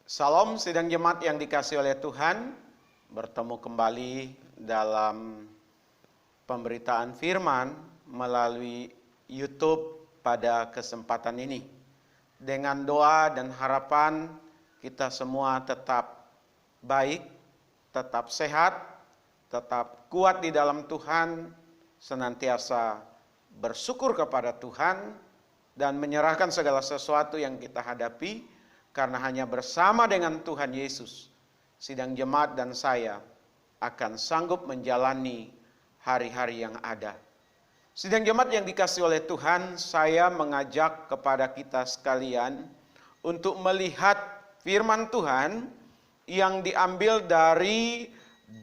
Salam sidang jemaat yang dikasihi oleh Tuhan. Bertemu kembali dalam pemberitaan firman melalui YouTube pada kesempatan ini. Dengan doa dan harapan kita semua tetap baik, tetap sehat, tetap kuat di dalam Tuhan, senantiasa bersyukur kepada Tuhan dan menyerahkan segala sesuatu yang kita hadapi. Karena hanya bersama dengan Tuhan Yesus, sidang jemaat dan saya akan sanggup menjalani hari-hari yang ada. Sidang jemaat yang dikasihi oleh Tuhan, saya mengajak kepada kita sekalian untuk melihat firman Tuhan yang diambil dari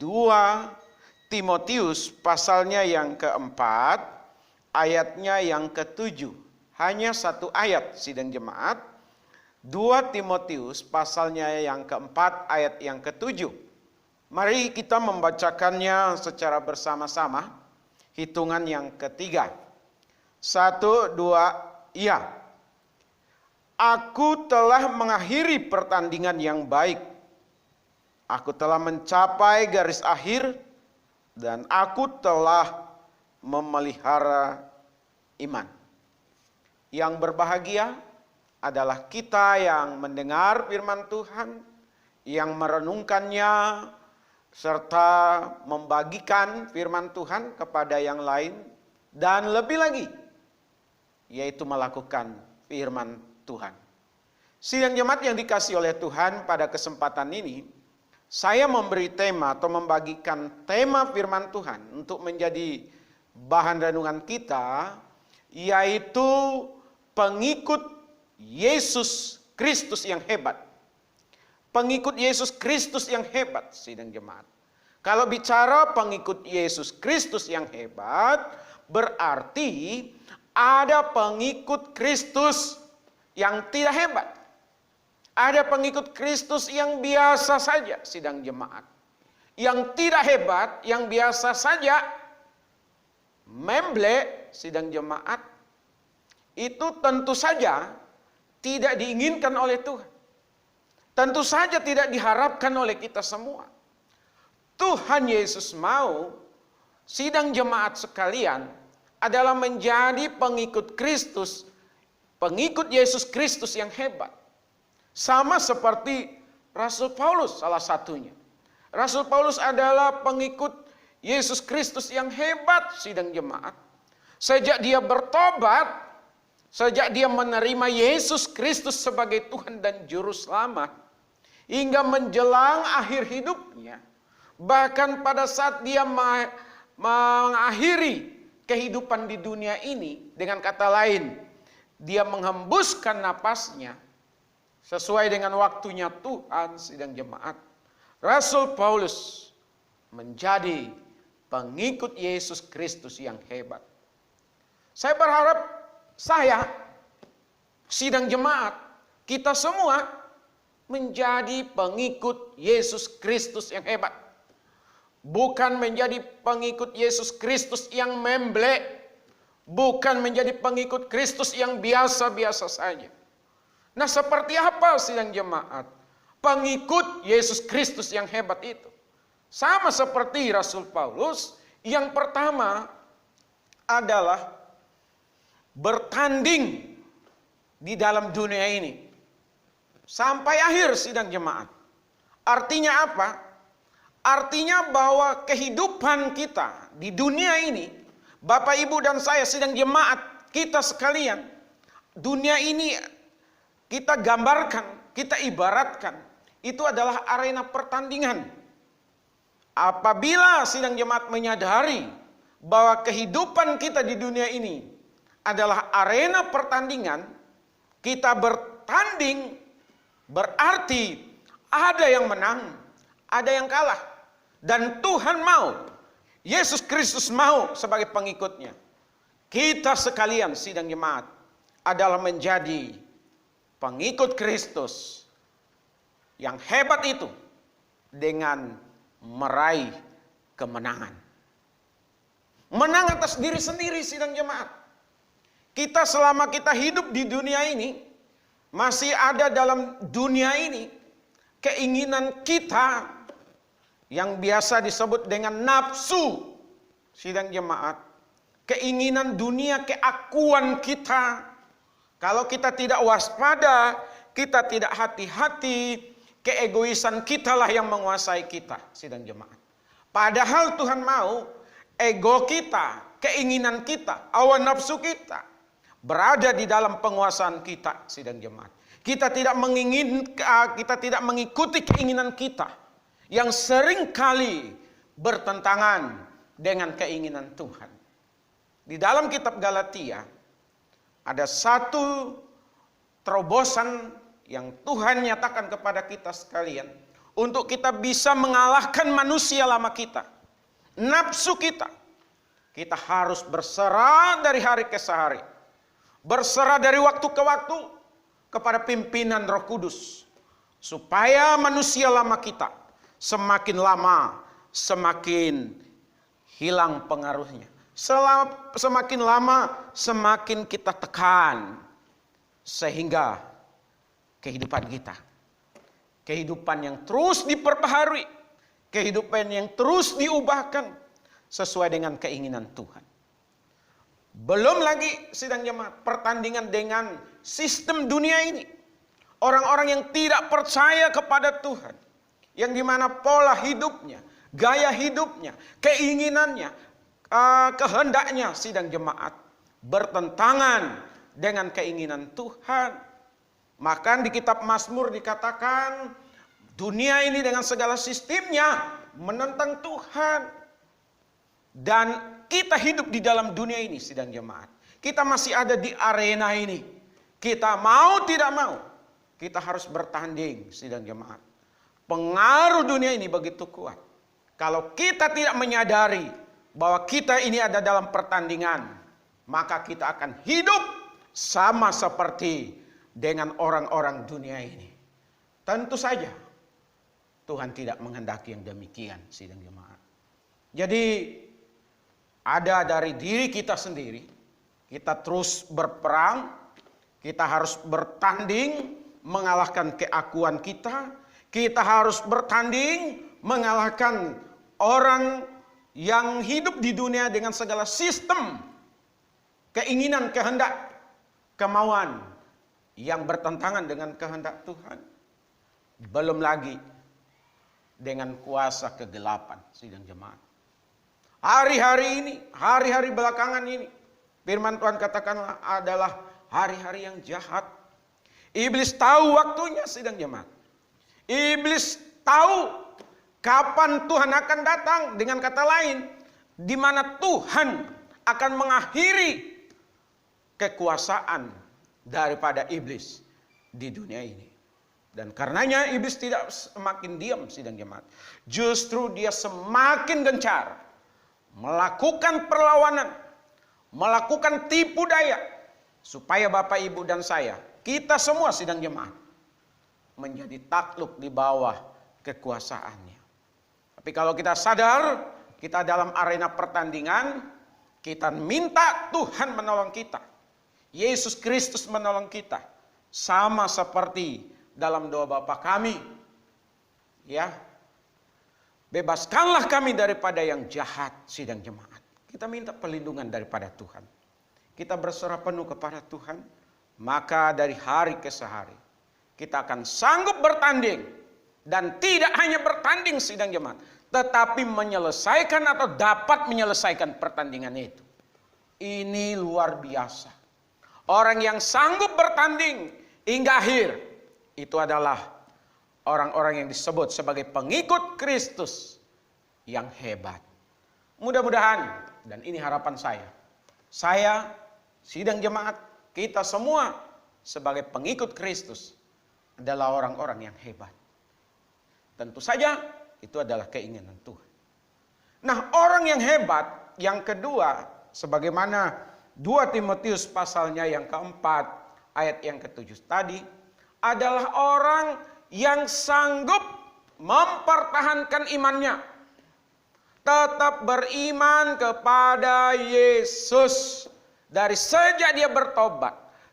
2 Timotius pasalnya yang keempat, ayatnya yang ke-7. Hanya satu ayat sidang jemaat. 2 Timotius pasalnya yang keempat ayat yang ke-7. Mari kita membacakannya secara bersama-sama. Hitungan yang ketiga. 1, 2, iya. Aku telah mengakhiri pertandingan yang baik. Aku telah mencapai garis akhir. Dan aku telah memelihara iman. Yang berbahagia adalah kita yang mendengar firman Tuhan, yang merenungkannya, serta membagikan firman Tuhan kepada yang lain, dan lebih lagi, yaitu melakukan firman Tuhan. Sidang jemaat yang dikasihi oleh Tuhan, pada kesempatan ini, saya memberi tema atau membagikan tema firman Tuhan untuk menjadi bahan renungan kita, yaitu pengikut Yesus Kristus yang hebat. Pengikut Yesus Kristus yang hebat, sidang jemaat. Kalau bicara pengikut Yesus Kristus yang hebat, berarti ada pengikut Kristus yang tidak hebat. Ada pengikut Kristus yang biasa saja, sidang jemaat. Yang tidak hebat, yang biasa saja, memble, sidang jemaat, itu tentu saja tidak diinginkan oleh Tuhan. Tentu saja tidak diharapkan oleh kita semua. Tuhan Yesus mau sidang jemaat sekalian adalah menjadi pengikut Kristus, pengikut Yesus Kristus yang hebat. Sama seperti Rasul Paulus salah satunya. Rasul Paulus adalah pengikut Yesus Kristus yang hebat, sidang jemaat. Sejak dia bertobat, sejak dia menerima Yesus Kristus sebagai Tuhan dan Juru Selamat, hingga menjelang akhir hidupnya, bahkan pada saat dia mengakhiri kehidupan di dunia ini, dengan kata lain, dia menghembuskan napasnya sesuai dengan waktunya Tuhan, sidang jemaat. Rasul Paulus menjadi pengikut Yesus Kristus yang hebat. Saya berharap saya, sidang jemaat, kita semua menjadi pengikut Yesus Kristus yang hebat. Bukan menjadi pengikut Yesus Kristus yang memble. Bukan menjadi pengikut Kristus yang biasa-biasa saja. Nah, seperti apa sidang jemaat pengikut Yesus Kristus yang hebat itu? Sama seperti Rasul Paulus, yang pertama adalah bertanding di dalam dunia ini sampai akhir, sidang jemaat. Artinya apa? Artinya bahwa kehidupan kita di dunia ini, Bapak, Ibu, dan saya, sidang jemaat, kita sekalian, dunia ini kita gambarkan, kita ibaratkan, itu adalah arena pertandingan. Apabila sidang jemaat menyadari bahwa kehidupan kita di dunia ini adalah arena pertandingan, kita bertanding, berarti ada yang menang, ada yang kalah. Dan Tuhan mau, Yesus Kristus mau sebagai pengikutnya, kita sekalian sidang jemaat adalah menjadi pengikut Kristus yang hebat itu dengan meraih kemenangan. Menang atas diri sendiri, sidang jemaat. Kita selama kita hidup di dunia ini, masih ada dalam dunia ini, keinginan kita yang biasa disebut dengan nafsu, sidang jemaat. Keinginan dunia, keakuan kita. Kalau kita tidak waspada, kita tidak hati-hati, keegoisan kitalah yang menguasai kita, sidang jemaat. Padahal Tuhan mau ego kita, keinginan kita, hawa nafsu kita berada di dalam penguasaan kita, sidang jemaat. Kita tidak mengikuti keinginan kita yang seringkali bertentangan dengan keinginan Tuhan. Di dalam kitab Galatia ada satu terobosan yang Tuhan nyatakan kepada kita sekalian untuk kita bisa mengalahkan manusia lama kita, nafsu kita. Kita harus berserah dari hari ke hari, berserah dari waktu ke waktu kepada pimpinan Roh Kudus, supaya manusia lama kita semakin lama semakin hilang pengaruhnya. Semakin lama semakin kita tekan, sehingga kehidupan kita, kehidupan yang terus diperbaharui, kehidupan yang terus diubahkan sesuai dengan keinginan Tuhan. Belum lagi sidang jemaat, pertandingan dengan sistem dunia ini. Orang-orang yang tidak percaya kepada Tuhan, yang dimana pola hidupnya, gaya hidupnya, keinginannya, kehendaknya sidang jemaat bertentangan dengan keinginan Tuhan. Maka di kitab Mazmur dikatakan dunia ini dengan segala sistemnya menentang Tuhan. Dan kita hidup di dalam dunia ini sidang jemaat. Kita masih ada di arena ini. Kita mau tidak mau, kita harus bertanding sidang jemaat. Pengaruh dunia ini begitu kuat. Kalau kita tidak menyadari bahwa kita ini ada dalam pertandingan, maka kita akan hidup sama seperti dengan orang-orang dunia ini. Tentu saja Tuhan tidak menghendaki yang demikian, sidang jemaat. Jadi ada dari diri kita sendiri, kita terus berperang, kita harus bertanding mengalahkan keakuan kita, kita harus bertanding mengalahkan orang yang hidup di dunia dengan segala sistem, keinginan, kehendak, kemauan yang bertentangan dengan kehendak Tuhan. Belum lagi dengan kuasa kegelapan, sidang jemaat. Hari-hari ini, hari-hari belakangan ini, firman Tuhan katakanlah adalah hari-hari yang jahat. Iblis tahu waktunya, sidang jemaat. Iblis tahu kapan Tuhan akan datang, dengan kata lain, di mana Tuhan akan mengakhiri kekuasaan daripada iblis di dunia ini. Dan karenanya iblis tidak semakin diam, sidang jemaat. Justru dia semakin gencar melakukan perlawanan, melakukan tipu daya, supaya Bapak, Ibu, dan saya, kita semua sidang jemaat, menjadi takluk di bawah kekuasaannya. Tapi kalau kita sadar, kita dalam arena pertandingan, kita minta Tuhan menolong kita. Yesus Kristus menolong kita. Sama seperti dalam doa Bapa kami. Ya, bebaskanlah kami daripada yang jahat, sidang jemaat. Kita minta perlindungan daripada Tuhan. Kita berserah penuh kepada Tuhan. Maka dari hari ke hari, kita akan sanggup bertanding. Dan tidak hanya bertanding, sidang jemaat, tetapi menyelesaikan atau dapat menyelesaikan pertandingan itu. Ini luar biasa. Orang yang sanggup bertanding hingga akhir, itu adalah orang-orang yang disebut sebagai pengikut Kristus yang hebat. Mudah-mudahan, dan ini harapan saya, sidang jemaat, kita semua sebagai pengikut Kristus adalah orang-orang yang hebat. Tentu saja itu adalah keinginan Tuhan. Nah, orang yang hebat yang kedua, sebagaimana 2 Timotius pasalnya yang keempat ayat yang ke-7 tadi, adalah orang yang sanggup mempertahankan imannya, tetap beriman kepada Yesus dari sejak dia bertobat,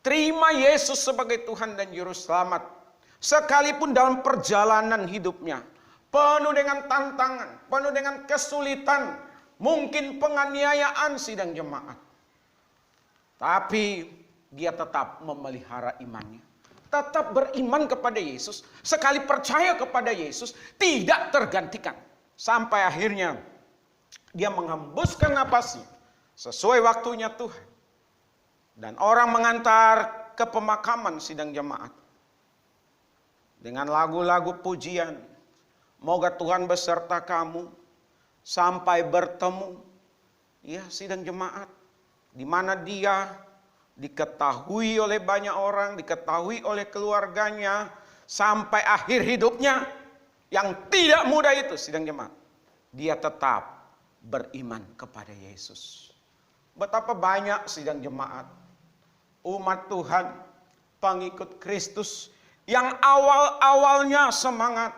terima Yesus sebagai Tuhan dan Juru Selamat, Sekalipun dalam perjalanan hidupnya, penuh dengan tantangan, penuh dengan kesulitan, mungkin penganiayaan sidang jemaat. Tapi dia tetap memelihara imannya. Tetap beriman kepada Yesus. Sekali percaya kepada Yesus, tidak tergantikan. Sampai akhirnya dia menghembuskan napasnya sesuai waktunya Tuhan. Dan orang mengantar ke pemakaman sidang jemaat. Dengan lagu-lagu pujian. Moga Tuhan beserta kamu sampai bertemu. Ya, sidang jemaat. Di mana dia diketahui oleh banyak orang, diketahui oleh keluarganya. Sampai akhir hidupnya. Yang tidak mudah itu sidang jemaat. Dia tetap beriman kepada Yesus. Betapa banyak sidang jemaat. Umat Tuhan, pengikut Kristus. Yang awal-awalnya semangat.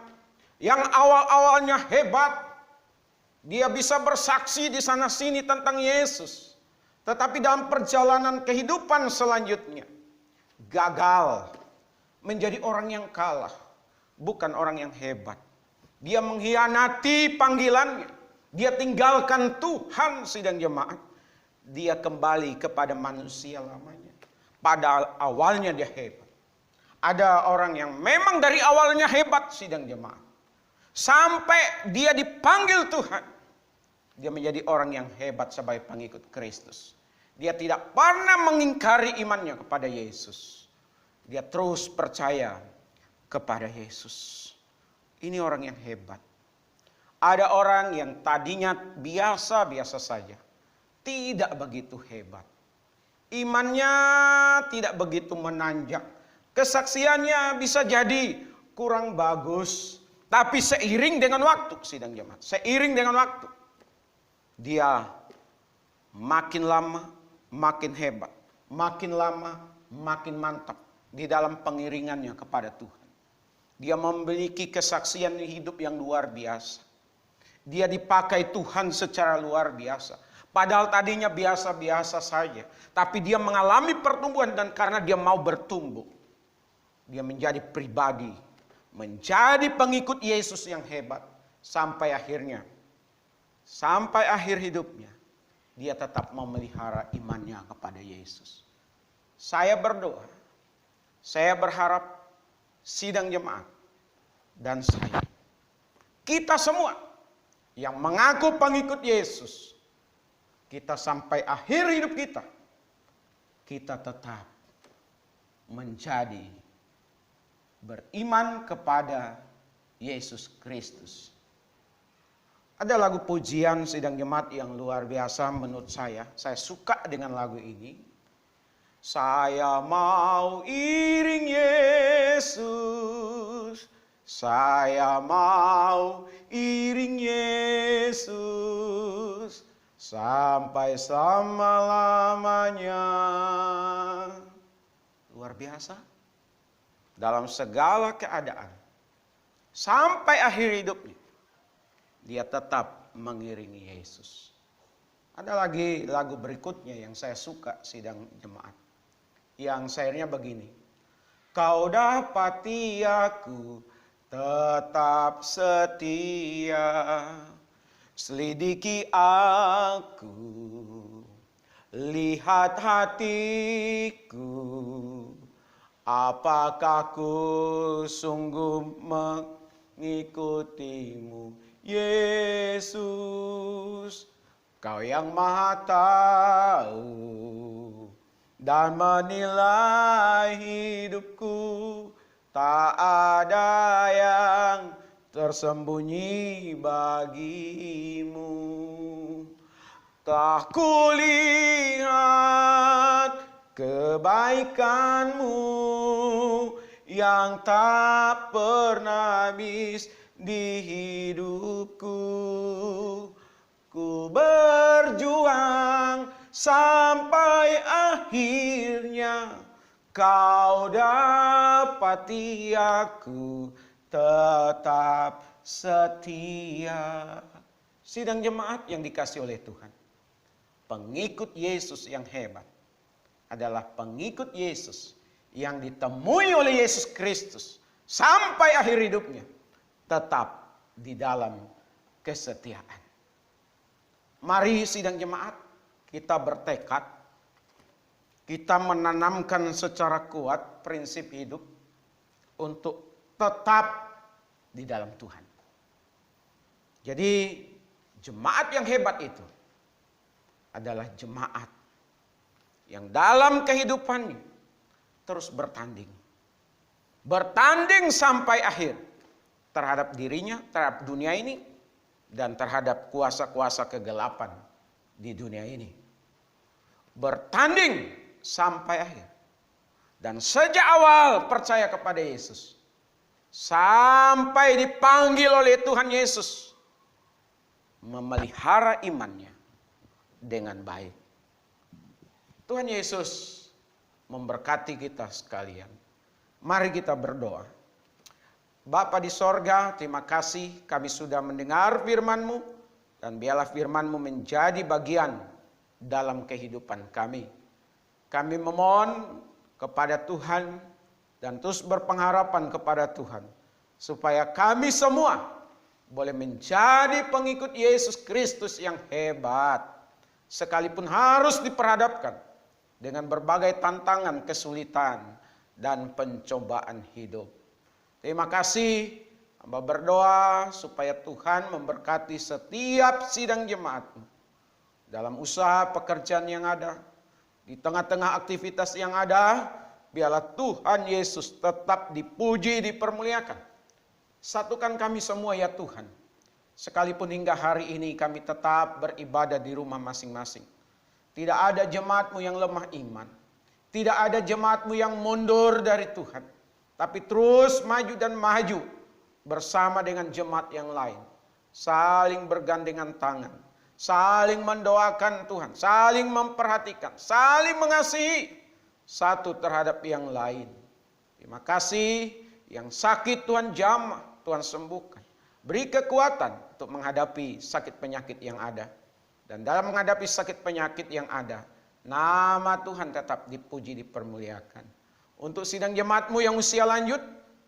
Yang awal-awalnya hebat. Dia bisa bersaksi di sana sini tentang Yesus. Tetapi dalam perjalanan kehidupan selanjutnya. Gagal. Menjadi orang yang kalah. Bukan orang yang hebat. Dia mengkhianati panggilannya. Dia tinggalkan Tuhan sidang jemaat. Dia kembali kepada manusia lamanya. Padahal awalnya dia hebat. Ada orang yang memang dari awalnya hebat sidang jemaat. Sampai dia dipanggil Tuhan. Dia menjadi orang yang hebat sebagai pengikut Kristus. Dia tidak pernah mengingkari imannya kepada Yesus. Dia terus percaya kepada Yesus. Ini orang yang hebat. Ada orang yang tadinya biasa-biasa saja. Tidak begitu hebat. Imannya tidak begitu menanjak. Kesaksiannya bisa jadi kurang bagus. Tapi seiring dengan waktu sidang jemaat. Seiring dengan waktu. Dia makin lama makin hebat. Makin lama makin mantap. Di dalam pengiringannya kepada Tuhan. Dia memiliki kesaksian hidup yang luar biasa. Dia dipakai Tuhan secara luar biasa. Padahal tadinya biasa-biasa saja. Tapi dia mengalami pertumbuhan dan karena dia mau bertumbuh. Dia menjadi pribadi. Menjadi pengikut Yesus yang hebat. Sampai akhirnya. Sampai akhir hidupnya. Dia tetap memelihara imannya kepada Yesus. Saya berdoa. Saya berharap sidang jemaat. Dan saya. Kita semua. Yang mengaku pengikut Yesus. Kita sampai akhir hidup kita. Kita tetap menjadi beriman kepada Yesus Kristus. Ada lagu pujian sidang jemaat yang luar biasa menurut saya. Saya suka dengan lagu ini. Saya mau iring Yesus. Saya mau iring Yesus. Sampai selama-lamanya. Luar biasa. Dalam segala keadaan. Sampai akhir hidupnya. Dia tetap mengiringi Yesus. Ada lagi lagu berikutnya yang saya suka sidang jemaat. Yang sairnya begini. Kau dapati aku tetap setia. Selidiki aku, lihat hatiku, apakah ku sungguh mengikutimu, Yesus. Kau yang maha tahu dan menilai hidupku, tak ada yang tersembunyi bagimu. Tak kulihat kebaikanmu yang tak pernah habis di hidupku. Ku berjuang sampai akhirnya kau dapati aku tetap setia. Sidang jemaat yang dikasih oleh Tuhan. Pengikut Yesus yang hebat adalah pengikut Yesus yang ditemui oleh Yesus Kristus sampai akhir hidupnya tetap di dalam kesetiaan. Mari sidang jemaat, kita bertekad, kita menanamkan secara kuat prinsip hidup untuk tetap di dalam Tuhan. Jadi jemaat yang hebat itu adalah jemaat yang dalam kehidupannya terus bertanding. Bertanding sampai akhir terhadap dirinya, terhadap dunia ini, dan terhadap kuasa-kuasa kegelapan di dunia ini. Bertanding sampai akhir. Dan sejak awal percaya kepada Yesus, sampai dipanggil oleh Tuhan Yesus, memelihara imannya dengan baik. Tuhan Yesus memberkati kita sekalian. Mari kita berdoa. Bapa di sorga, terima kasih kami sudah mendengar firman-Mu, dan biarlah firman-Mu menjadi bagian dalam kehidupan kami. Kami memohon kepada Tuhan dan terus berpengharapan kepada Tuhan, supaya kami semua boleh menjadi pengikut Yesus Kristus yang hebat, sekalipun harus diperhadapkan dengan berbagai tantangan, kesulitan, dan pencobaan hidup. Terima kasih, hamba berdoa supaya Tuhan memberkati setiap sidang jemaat-Mu dalam usaha pekerjaan yang ada, di tengah-tengah aktivitas yang ada. Biarlah Tuhan Yesus tetap dipuji, dipermuliakan. Satukan kami semua ya Tuhan, sekalipun hingga hari ini kami tetap beribadah di rumah masing-masing. Tidak ada jemaat-Mu yang lemah iman, tidak ada jemaat-Mu yang mundur dari Tuhan, tapi terus maju dan maju bersama dengan jemaat yang lain, saling bergandengan tangan, saling mendoakan Tuhan, saling memperhatikan, saling mengasihi satu terhadap yang lain. Terima kasih, yang sakit Tuhan jamah, Tuhan sembuhkan. Beri kekuatan untuk menghadapi sakit penyakit yang ada. Dan dalam menghadapi sakit penyakit yang ada, nama Tuhan tetap dipuji, dipermuliakan. Untuk sidang jemaat-Mu yang usia lanjut,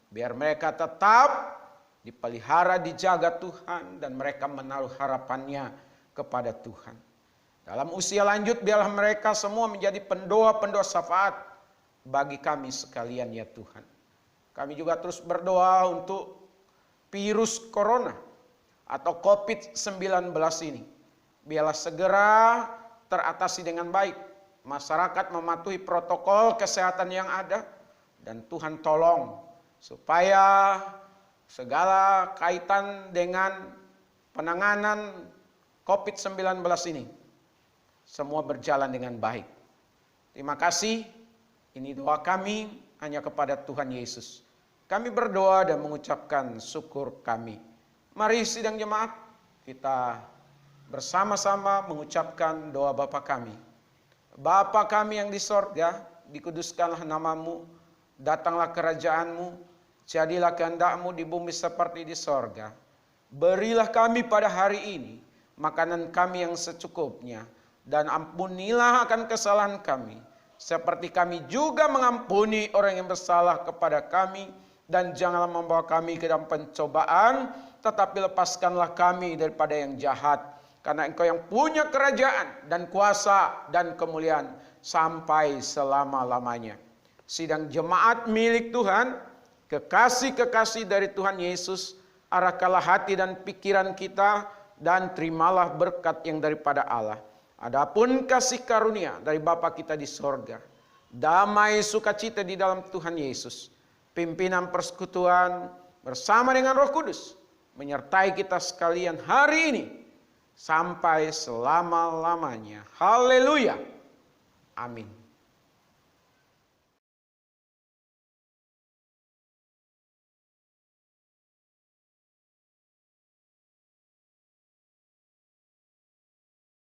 biar mereka tetap dipelihara, dijaga Tuhan, dan mereka menaruh harapannya kepada Tuhan. Dalam usia lanjut, biarlah mereka semua menjadi pendoa-pendoa syafaat bagi kami sekalian ya Tuhan. Kami juga terus berdoa untuk virus corona atau COVID-19 ini. Biarlah segera teratasi dengan baik. Masyarakat mematuhi protokol kesehatan yang ada. Dan Tuhan tolong supaya segala kaitan dengan penanganan COVID-19 ini semua berjalan dengan baik. Terima kasih. Ini doa kami hanya kepada Tuhan Yesus. Kami berdoa dan mengucapkan syukur kami. Mari sidang jemaat, kita bersama-sama mengucapkan doa Bapa kami. Bapa kami yang di sorga, dikuduskanlah nama-Mu, datanglah kerajaan-Mu, jadilah kehendak-Mu di bumi seperti di sorga. Berilah kami pada hari ini makanan kami yang secukupnya, dan ampunilah akan kesalahan kami, seperti kami juga mengampuni orang yang bersalah kepada kami. Dan janganlah membawa kami ke dalam pencobaan, tetapi lepaskanlah kami daripada yang jahat. Karena Engkau yang punya kerajaan dan kuasa dan kemuliaan sampai selama-lamanya. Sidang jemaat milik Tuhan, kekasih-kekasih dari Tuhan Yesus, arahkanlah hati dan pikiran kita, dan terimalah berkat yang daripada Allah. Adapun kasih karunia dari Bapa kita di sorga, damai sukacita di dalam Tuhan Yesus, pimpinan persekutuan bersama dengan Roh Kudus menyertai kita sekalian hari ini sampai selama-lamanya. Haleluya. Amin.